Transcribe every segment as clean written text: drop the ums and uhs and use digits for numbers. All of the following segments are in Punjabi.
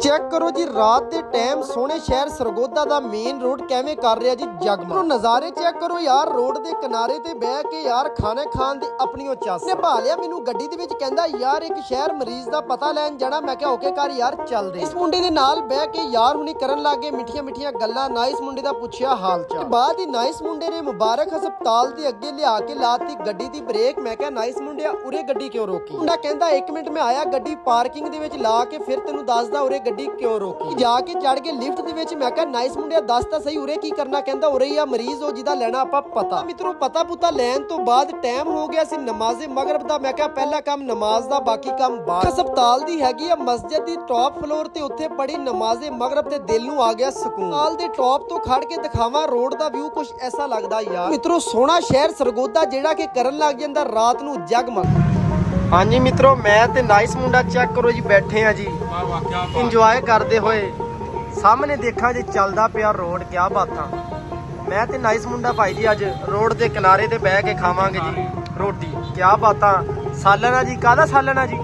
चेक करो जी रात के टाइम सोने शहर सरगोदा दा मेन रोड किवें कर रहा जी जगमग। नज़ारे चेक करो यार, रोड के किनारे ते बह के यार खाने खान दी अपनी चास निभा लिया। मैनू गड्डी दे विच कहंदा यार एक शहर मरीज दा पता लैन जाना। मैं क्या ओके कर यार चल दे। इस मुंडे दे नाल बह के यार हुणी करन लग गए मिठियां मिठियां गल्लां। नाइस मुंडे दा पुछया हाल चाल, बाद ही नाइस मुंडे ने मुबारक हस्पताल दे अगे लिया के लाती गड्डी दी ब्रेक। मैं क्या नाइस मुंडिया उरे गड्डी क्यों रोकी? मुंडा कहंदा 1 मिनट में आया, गड्डी पार्किंग दे विच ला के फिर तेनू दसदा उरे गड्डी क्यों रोकी। जाके चढ़ के लिफ्ट दे विच मैं क्या नाइस मुंडिया दस तां सही उरे की करना? कहंदा उरे ही आ मरीज हो जिदा लेना आपां पता। मित्रों पता पुता लैन तो बाद टाइम हो गया सी नमाज़े मगरिब दा। मैं क्या पहला काम नमाज दा, बाकी काम बाद। हस्पताल दी हैगी आ मस्जिद दी टॉप फ्लोर ते, उत्थे पढ़ी नमाज़े मगरिब ते दिल नू आ गया सुकून। हस्पताल दे टॉप तो खड़ के दिखावा रोड दा व्यू, कुछ ऐसा लगदा यार। मित्रों सोहना शहर सरगोदा जेड़ा कि करन लग जांदा रात नू जगमग। हाँ जी मित्रों, मैं ते नाइस मुंडा चेक करो जी बैठे हैं जी इंजॉय करते हुए। सामने देखा जी चलदा पिया रोड, क्या बातां। मैं ते नाइस मुंडा भाई जी अज रोड के किनारे ते बह के खावांगे जी रोटी, क्या बातां। सालना जी, काहदा सालना जी?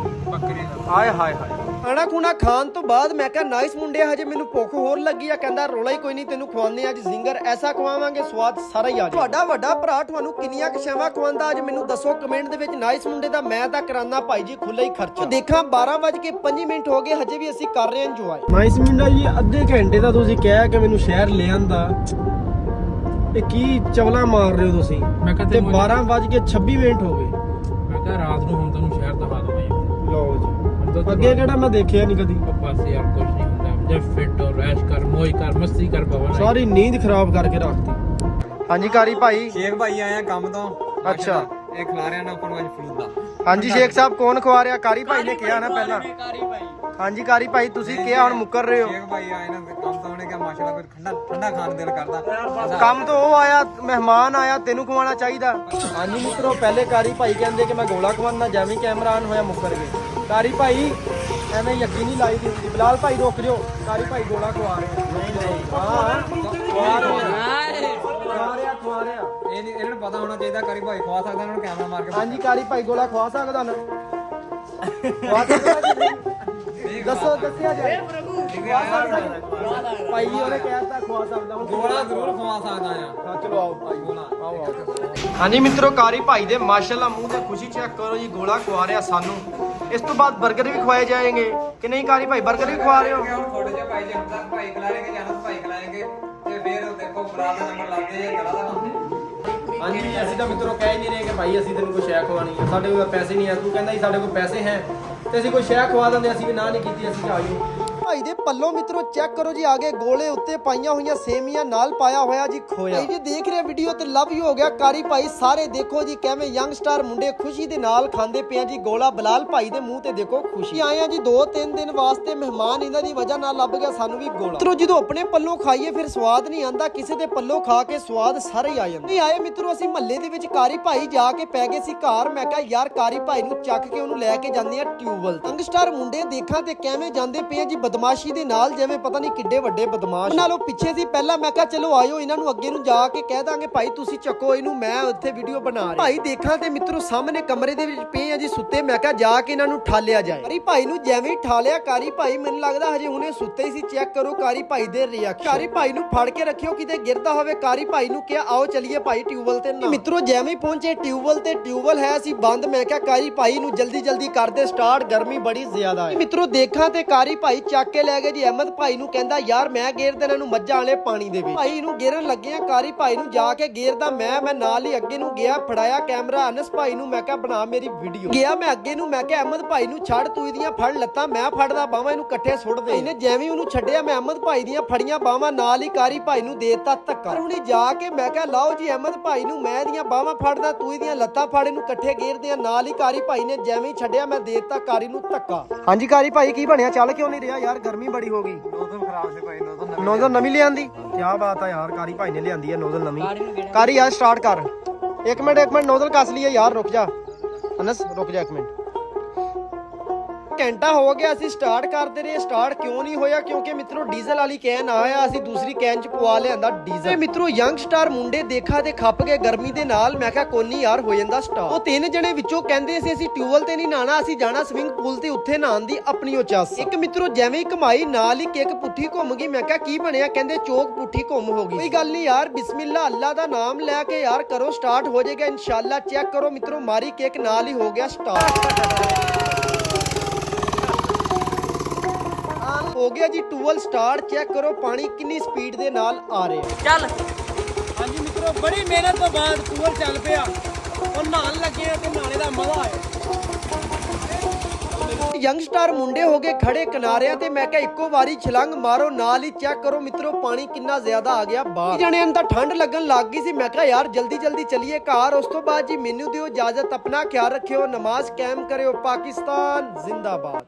हाय हाय हाय। खाना खूना खान तो बाद मैं क्या नाइस मुंडे हजे मैनू भुख होर लगी आ। कहंदा रोला ही कोई नहीं, तेनू खवाने अज जिंगर ऐसा खवावांगे स्वाद सारा ही आ जाए। तुहाडा वड्डा भरा तुहानू किन्नियां क शैवां खवांदा अज मैनू दसो कमेंट दे विच। नाइस मुंडे दा मैं तां कराना भाई जी खुला ही खर्चा। देखा 12:05 हो गए, हजे भी असीं कर रहे इंजॉय। नाइस मुंडा जी अद्धे घंटे दा तुसीं कह के मैनू शहर ले आंदा, ਇਹ ਕੀ ਚਵਲਾ ਮਾਰ ਰਹੇ ਹੋ ਤੁਸੀਂ? ਮੈਂ ਕਹਿੰਦਾ 12:26 ਹੋ ਗਏ। ਮੈਂ ਕਿਹਾ ਰਾਤ ਨੂੰ ਹੁਣ ਤੁਹਾਨੂੰ ਸ਼ਹਿਰ ਦਿਖਾ ਦਵਾਂ। ਲਓ ਜੀ, ਅੱਗੇ ਕਿਹੜਾ ਮੈਂ ਦੇਖਿਆ ਨਹੀਂ ਕਦੀ। ਬਸ ਯਾਰ ਕੁਝ ਨਹੀਂ ਹੁੰਦਾ, ਜੇ ਫਿੱਟ ਹੋ ਰੈਸ਼ ਕਰ ਮौज ਕਰ ਮਸਤੀ ਕਰ ਪਵਨ। ਸਾਰੀ ਨੀਂਦ ਖਰਾਬ ਕਰਕੇ ਰੱਖਤੀ। ਹਾਂਜੀ ਕਾਰੀ ਭਾਈ। ਸ਼ੇਖ ਭਾਈ ਆਇਆ ਕੰਮ ਤੋਂ। ਅੱਛਾ, ਇਹ ਖਿਲਾ ਰਿਹਾ ਨਾ ਆਪਾਂ ਨੂੰ ਅੱਜ ਫਲੂਦਾ। ਹਾਂਜੀ ਸ਼ੇਖ ਸਾਹਿਬ ਕੌਣ ਖਵਾ ਰਿਹਾ? ਕਾਰੀ ਭਾਈ ਨੇ ਕਿਹਾ ਨਾ ਪਹਿਲਾਂ। ਹਾਂਜੀ ਕਾਰੀ ਭਾਈ ਤੁਸੀਂ ਕਿਹਾ ਹੁਣ ਮੁੱਕਰ ਰਹੇ ਹੋ। ਸ਼ੇਖ ਭਾਈ ਆਏ ਨਾ ਕੰਮ ਤੋਂ, ਉਹਨੇ ਕਿਹਾ ਮਾਸ਼ਾਅੱਲਾ ਕੋਈ ਠੰਡਾ ਖਾਣ ਦਿਲ ਕਰਦਾ। ਕੰਮ ਤੋਂ ਉਹ ਆਇਆ, ਮਹਿਮਾਨ ਆਇਆ, ਤੈਨੂੰ ਖਵਾਉਣਾ ਚਾਹੀਦਾ। ਹਾਂਜੀ ਮਿੱਤਰੋ, ਪਹਿਲੇ ਕਾਰੀ ਭਾਈ ਕਹਿੰਦੇ ਕਿ ਮੈਂ ਗੋਲਾ ਖਵਾਉਣਾ, ਜਿਵੇਂ ਕੈਮਰਾ ਆਨ ਹੋਇਆ ਮੁੱਕਰ ਗਏ। ਕਾਰੀ ਭਾਈ ਐਵੇਂ ਯਕੀਨ ਨਹੀਂ ਲਾਈ ਦੀ ਹੁੰਦੀ। ਬਿਲਾਲ ਭਾਈ ਰੁਕ ਜਾਓ, ਕਾਰੀ ਭਾਈ ਗੋਲਾ ਖਵਾ ਰਹੇ। ਨਹੀਂ ਨਹੀਂ ਹਾਂ ਖਵਾ ਰਿਹਾ। ਇਹਨਾਂ ਨੂੰ ਪਤਾ ਹੋਣਾ ਚਾਹੀਦਾ ਕਾਰੀ ਭਾਈ ਖਵਾ ਸਕਦਾ, ਇਹਨਾਂ ਨੂੰ ਕੈਮਰਾ ਮਾਰ ਕੇ। ਹਾਂਜੀ ਕਾਰੀ ਭਾਈ ਗੋਲਾ ਖਵਾ ਸਕਦਾ ਨਾ? ਖਵਾ ਸਕਦਾ ਕਿ ਨਹੀਂ ਦੱਸੋ, ਦੱਸਿਆ ਜਾਏ। ਭਾਈ ਉਹਨੇ ਕਹਿਤਾ ਖਵਾ ਸਕਦਾ, ਗੋਲਾ ਜ਼ਰੂਰ ਖਵਾ ਸਕਦਾ ਆ। ਹਾਂ ਚਲੋ ਆਓ ਭਾਈ, ਗੋਲਾ ਆਓ। ਹਾਂਜੀ ਮਿੱਤਰੋ, ਕਾਰੀ ਭਾਈ ਦੇ ਮਾਸ਼ਾਅੱਲਾ ਮੂੰਹ ਤੇ ਖੁਸ਼ੀ ਚੈੱਕ ਕਰੋ ਜੀ, ਗੋਲਾ ਖਵਾ ਰਿਹਾ ਸਾਨੂੰ। ਇਸ ਤੋਂ ਬਾਅਦ 버ਗਰ ਵੀ ਖਵਾਏ ਜਾਏंगे ਕਿ ਨਹੀਂ ਕਾਰੀ ਭਾਈ? 버ਗਰ ਵੀ ਖਵਾ ਰਹੇ ਹੋ? ਹੁਣ ਥੋੜੇ ਜਿਹਾ ਭਾਈ ਜੀ, ਹੁਣ ਤੱਕ ਭਾਈ ਖਿਲਾਏਗੇ, ਜਾਨੂ ਭਾਈ ਖਿਲਾਏਗੇ ਤੇ ਫਿਰ ਦੇਖੋ ਬਰਾਤ ਦਾ ਨੰਬਰ ਲੱਗਦੇ ਜੇ ਕਰਾ ਦਾ। ਹਾਂਜੀ ਅਸੀਂ ਤਾਂ ਮਿੱਤਰੋ ਕਹਿ ਹੀ ਨਹੀਂ ਰਹੇ ਕਿ ਭਾਈ ਅਸੀਂ ਤੈਨੂੰ ਕੋਈ ਸ਼ੈ ਖਵਾਣੀ ਹੈ, ਸਾਡੇ ਕੋਲ ਪੈਸੇ ਨਹੀਂ ਹੈ। ਤੂੰ ਕਹਿੰਦਾ ਸੀ ਸਾਡੇ ਕੋਲ ਪੈਸੇ ਹੈ ਤੇ ਅਸੀਂ ਕੋਈ ਸ਼ੈ ਖਵਾ ਦਿੰਦੇ, ਅਸੀਂ ਵੀ ਨਾ ਨਹੀਂ ਕੀਤੀ, ਅਸੀਂ ਆਇਓ। ਭਾਈ ਦੇ ਪੱਲੋਂ ਮਿੱਤਰੋ ਚੈੱਕ ਕਰੋ ਜੀ, ਆਗੇ ਗੋਲੇ ਉੱਤੇ ਪਾਈਆਂ ਹੋਈਆਂ ਸੇਮੀਆਂ, ਨਾਲ ਪਾਇਆ ਹੋਇਆ ਜੀ ਖੋਇਆ। ਭਾਈ ਜੀ ਦੇਖ ਰਹੇ ਵੀਡੀਓ ਤੇ ਲਵ ਯੂ ਹੋ ਗਿਆ ਕਾਰੀ ਭਾਈ। ਸਾਰੇ ਦੇਖੋ ਜੀ ਕਿਵੇਂ ਯੰਗਸਟਰ ਮੁੰਡੇ ਖੁਸ਼ੀ ਦੇ ਨਾਲ ਖਾਂਦੇ ਪਏ ਜੀ ਗੋਲਾ। ਬਲਾਲ ਭਾਈ ਦੇ ਮੂੰਹ ਤੇ ਦੇਖੋ ਖੁਸ਼ੀ। ਆਏ ਆ ਜੀ 2-3 ਦਿਨ ਵਾਸਤੇ ਮਹਿਮਾਨ, ਇਹਨਾਂ ਦੀ ਵਜ੍ਹਾ ਨਾਲ ਲੱਭ ਗਿਆ ਸਾਨੂੰ ਵੀ ਗੋਲਾ। ਮਿੱਤਰੋ ਜਦੋਂ ਆਪਣੇ ਪੱਲੋਂ ਖਾਈਏ ਫਿਰ ਸਵਾਦ ਨਹੀਂ ਆਂਦਾ, ਕਿਸੇ ਦੇ ਪੱਲੋਂ ਖਾ ਕੇ ਸਵਾਦ ਸਾਰੇ ਹੀ ਆ ਜਾਂਦਾ। ਨਹੀਂ ਆਏ ਮਿੱਤਰੋ, ਅਸੀਂ ਮਹੱਲੇ ਦੇ ਵਿੱਚ ਕਾਰੀ ਭਾਈ ਜਾ ਕੇ ਪੈ ਗਏ ਸੀ ਘਰ। ਮੈਂ ਕਿਹਾ ਯਾਰ ਕਾਰੀ ਭਾਈ ਨੂੰ ਚੱਕ ਕੇ ਉਹਨੂੰ ਲੈ ਕੇ ਜਾਂਦੇ ਆ ਟਿਊਬਵੈਲ। ਯੰਗਸਟਰ ਮੁੰਡੇ ਦੇਖਾਂ ਤੇ ਕਿਵੇਂ ਜਾਂਦੇ ਪਏ ਜੀ ਬਦਮਾਸ਼ੀ ਦੇ ਨਾਲ, ਜਿਵੇਂ ਪਤਾ ਨਹੀਂ ਕਿੱਡੇ ਵੱਡੇ ਬਦਮਾਸ਼। ਨਾਲੋਂ ਪਿੱਛੇ ਸੀ ਪਹਿਲਾਂ। ਮੈਂ ਕਿਹਾ ਚਲੋ ਆਇਓ ਇਹਨਾਂ ਨੂੰ ਅੱਗੇ ਨੂੰ ਜਾ ਕੇ ਕਹਿ ਦਾਂਗੇ ਭਾਈ ਤੁਸੀਂ ਚੱਕੋ ਇਹਨੂੰ, ਮੈਂ ਉੱਥੇ ਵੀਡੀਓ ਬਣਾ ਰਿਹਾ। ਭਾਈ ਦੇਖਾਂ ਤੇ ਮਿੱਤਰੋ ਸਾਹਮਣੇ ਕਮਰੇ ਦੇ ਵਿੱਚ ਪਏ ਆ ਜੀ ਸੁੱਤੇ। ਮੈਂ ਕਿਹਾ ਜਾ ਕੇ ਇਹਨਾਂ ਨੂੰ ਠਾਲਿਆ ਜਾਏ। ਕਾਰੀ ਭਾਈ ਨੂੰ ਜਿਵੇਂ ਠਾਲਿਆ, ਕਾਰੀ ਭਾਈ ਮੈਨੂੰ ਲੱਗਦਾ ਹਜੇ ਹੁਣੇ ਸੁੱਤੇ ਹੀ ਸੀ। ਚੈੱਕ ਕਰੋ ਕਾਰੀ ਭਾਈ ਦੇ ਰਿਐਕਸ਼ਨ। ਕਾਰੀ ਭਾਈ ਨੂੰ ਫੜ ਕੇ ਰੱਖਿਓ ਕਿਤੇ ਗਿਰਦਾ ਹੋਵੇ। ਕਾਰੀ ਭਾਈ ਨੂੰ ਕਿਹਾ ਆਓ ਚਲੀਏ ਭਾਈ ਟਿਊਬਵੈਲ ਤੇ ਨਾ। ਮਿੱਤਰੋ ਜਿਵੇਂ ਪਹੁੰਚੇ ਟਿਊਬਵੈਲ ਤੇ, ਟਿਊਬਵੈਲ ਹੈ ਸੀ ਬੰਦ। ਮੈਂ ਕਿਹਾ ਕਾਰੀ ਭਾਈ ਨੂੰ ਜਲਦੀ ਜਲਦੀ ਕਰਦੇ ਸਟਾਰਟ, ਗਰਮੀ ਬੜੀ ਜ਼ਿਆਦਾ ਹੈ। ਮਿੱਤਰੋ ਦੇਖਾਂ ਤੇ ਕਾਰੀ ਭਾਈ ਚੱਕ ਕੇ ਲੈ ਗਏ ਜੀ ਅਹਿਮਦ ਭਾਈ ਨੂੰ। ਕਹਿੰਦਾ ਯਾਰ ਮੈਂ ਗੇਰਦੇ ਇਹਨਾਂ ਨੂੰ ਮੱਝਾਂ ਵਾਲੇ ਪਾਣੀ ਦੇ ਵਿੱਚ। ਭਾਈ ਨੂੰ ਗੇਰਨ ਲੱਗੇ ਆ, ਕਾਰੀ ਭਾਈ ਨੂੰ ਜਾ ਕੇ ਗੇਰਦਾ ਮੈਂ ਨਾਲ ਹੀ ਅੱਗੇ ਨੂੰ ਗਿਆ, ਫੜਾਇਆ ਕੈਮਰਾ ਅਨਸ ਭਾਈ ਨੂੰ। ਮੈਂ ਕਿਹਾ ਬਣਾ ਮੇਰੀ ਵੀਡੀਓ। ਗਿਆ ਮੈਂ ਅੱਗੇ ਨੂੰ, ਮੈਂ ਕਿਹਾ ਅਹਿਮਦ ਭਾਈ ਨੂੰ ਛੱਡ, ਤੂੰ ਇਹਦੀਆਂ ਫੜ ਲੱਤਾਂ, ਮੈਂ ਫੜਦਾ ਬਾਹਾਂ, ਇਹਨੂੰ ਇਕੱਠੇ ਸੁੱਟ ਦੇ। ਇਹਨੇ ਜਿਵੇਂ ਉਹਨੂੰ ਛੱਡਿਆ, ਮੈਂ ਅਹਿਮਦ ਭਾਈ ਦੀਆਂ ਫੜੀਆਂ ਬਾਹਾਂ, ਨਾਲ ਹੀ ਕਾਰੀ ਭਾਈ ਨੂੰ ਦੇਤਾ ਧੱਕਾ। ਹੁਣੀ ਜਾ ਕੇ ਮੈਂ ਕਿਹਾ ਲਾਓ ਜੀ ਅਹਿਮਦ ਭਾਈ ਨੂੰ, ਮੈਂ ਇਹਦੀਆਂ ਬਾਹਾਂ ਫੜਦਾ, ਤੂੰ ਇਹਦੀਆਂ ਲੱਤਾਂ ਫੜ, ਇਹਨੂੰ ਇਕੱਠੇ ਗੇਰਦੇ ਆ। ਨਾਲ ਹੀ ਕਾਰੀ ਭਾਈ ਨੇ ਜਿਵੇਂ ਹੀ ਛੱਡਿਆ, ਮੈਂ ਦੇਤਾ ਕਾਰੀ ਨੂੰ ਧੱਕਾ। ਹਾਂਜੀ ਕਾਰੀ ਭਾਈ ਕੀ ਬਣਿਆ? ਚੱਲ ਕਿਉਂ ਨਹੀਂ ਰਿਹਾ ਯਾਰ? ਗਰਮੀ ਬੜੀ ਹੋ ਗਈ। ਨੋਜ਼ਲ ਨਵੀਂ ਲਿਆਂਦੀ? ਕੀ ਬਾਤ ਆ ਯਾਰ, ਕਾਰੀ ਭਾਈ ਨੇ ਲਿਆਂਦੀ ਹੈ ਨੋਜ਼ਲ ਨਵੀਂ। ਕਾਰੀ ਯਾਰ ਸਟਾਰਟ ਕਰ। ਇੱਕ ਮਿੰਟ ਨੋਜ਼ਲ ਕੱਸ ਲਈਏ ਯਾਰ, ਰੁਕ ਜਾ ਅਨਸ, ਰੁਕ ਜਾ 1 ਮਿੰਟ। ਘੰਟਾ ਹੋ ਗਿਆ ਅਸੀਂ ਸਟਾਰਟ ਕਰਦੇ ਰਹੇ, ਸਟਾਰਟ ਕਿਉਂ ਨਹੀਂ ਹੋਇਆ? ਕਿਉਂਕਿ ਮਿੱਤਰੋ ਡੀਜ਼ਲ ਵਾਲੀ ਕੈਨ ਆਇਆ, ਅਸੀਂ ਦੂਸਰੀ ਕੈਨ ਚ ਪਵਾ ਲਿਆਂਦਾ ਡੀਜ਼ਲ। ਤੇ ਮਿੱਤਰੋ ਯੰਗਸਟਰ ਮੁੰਡੇ ਦੇਖਾ ਤੇ ਖੱਪ ਗਏ ਗਰਮੀ ਦੇ ਨਾਲ। ਮੈਂ ਕਿਹਾ ਕੋਨੀ ਯਾਰ ਹੋ ਜਾਂਦਾ ਸਟਾਰਟ। ਉਹ ਤਿੰਨ ਜਣੇ ਵਿੱਚੋਂ ਕਹਿੰਦੇ ਸੀ ਅਸੀਂ ਟਿਊਬਲ ਤੇ ਨਹੀਂ ਨਹਾਣਾ, ਅਸੀਂ ਜਾਣਾ ਸਵਿਮਿੰਗ ਪੂਲ ਤੇ, ਉੱਥੇ ਨਹਾਉਣ ਦੀ ਆਪਣੀ ਉਹ ਚਾਸ। ਇੱਕ ਮਿੱਤਰੋ ਜਿਵੇਂ ਹੀ ਕਮਾਈ ਨਾਲ ਹੀ ਕਿੱਕ ਪੁੱਠੀ ਘੁੰਮ ਗਈ। ਮੈਂ ਕਿਹਾ ਕੀ ਬਣਿਆ? ਕਹਿੰਦੇ ਚੋਕ ਪੁੱਠੀ ਘੁੰਮ ਹੋ ਗਈ। ਕੋਈ ਗੱਲ ਨਹੀਂ ਯਾਰ, ਬਿਸਮਿਲ੍ਲਾ, ਅੱਲਾ ਦਾ ਨਾਮ ਲੈ ਕੇ ਯਾਰ ਕਰੋ, ਸਟਾਰਟ ਹੋ ਜਾਏਗਾ ਇਨਸ਼ਾਅੱਲਾ। ਚੈੱਕ ਕਰੋ ਮਿੱਤਰੋ, ਮਾਰੀ ਕਿੱਕ ਨਾਲ ਹੀ ਹੋ ਗਿਆ ਸਟਾਰਟ। ਹੋ ਗਿਆ ਜੀ ਟੂਵਲ ਸਟਾਰਟ। ਚੈੱਕ ਕਰੋ ਪਾਣੀ ਕਿੰਨੀ ਸਪੀਡ ਦੇ ਨਾਲ ਆ ਰਿਹਾ। ਚੱਲ ਹਾਂਜੀ ਮਿੱਤਰੋ, ਬੜੀ ਮਿਹਨਤ ਤੋਂ ਬਾਅਦ ਟੂਰ ਚੱਲ ਪਿਆ। ਉਹ ਨਹਾਣ ਲੱਗੇ ਆ ਤੇ ਨਹਾਣੇ ਦਾ ਮਜ਼ਾ ਆਇਆ। ਯੰਗਸਟਰ ਮੁੰਡੇ ਹੋ ਗਏ ਖੜੇ ਕਿਨਾਰਿਆਂ ਤੇ। ਮੈਂ ਕਿਹਾ ਇੱਕੋ ਵਾਰੀ ਛਲੰਗ ਮਾਰੋ, ਨਾਲ ਹੀ ਚੈੱਕ ਕਰੋ ਮਿੱਤਰੋ ਪਾਣੀ ਕਿੰਨਾ ਜ਼ਿਆਦਾ ਆ ਗਿਆ ਬਾਹਰ। ਜਣਿਆਂ ਨੂੰ ਤਾਂ ਠੰਡ ਲੱਗਣ ਲੱਗ ਗਈ ਸੀ। ਮੈਂ ਕਿਹਾ ਯਾਰ ਜਲਦੀ ਜਲਦੀ ਚਲੀਏ ਘਰ। ਉਸ ਤੋਂ ਬਾਅਦ ਜੀ ਮੈਨੂੰ ਦਿਓ ਇਜਾਜ਼ਤ, ਆਪਣਾ ਖਿਆਲ ਰੱਖਿਓ, ਨਮਾਜ਼ ਕਾਇਮ ਕਰਿਓ, ਪਾਕਿਸਤਾਨ ਜ਼ਿੰਦਾਬਾਦ।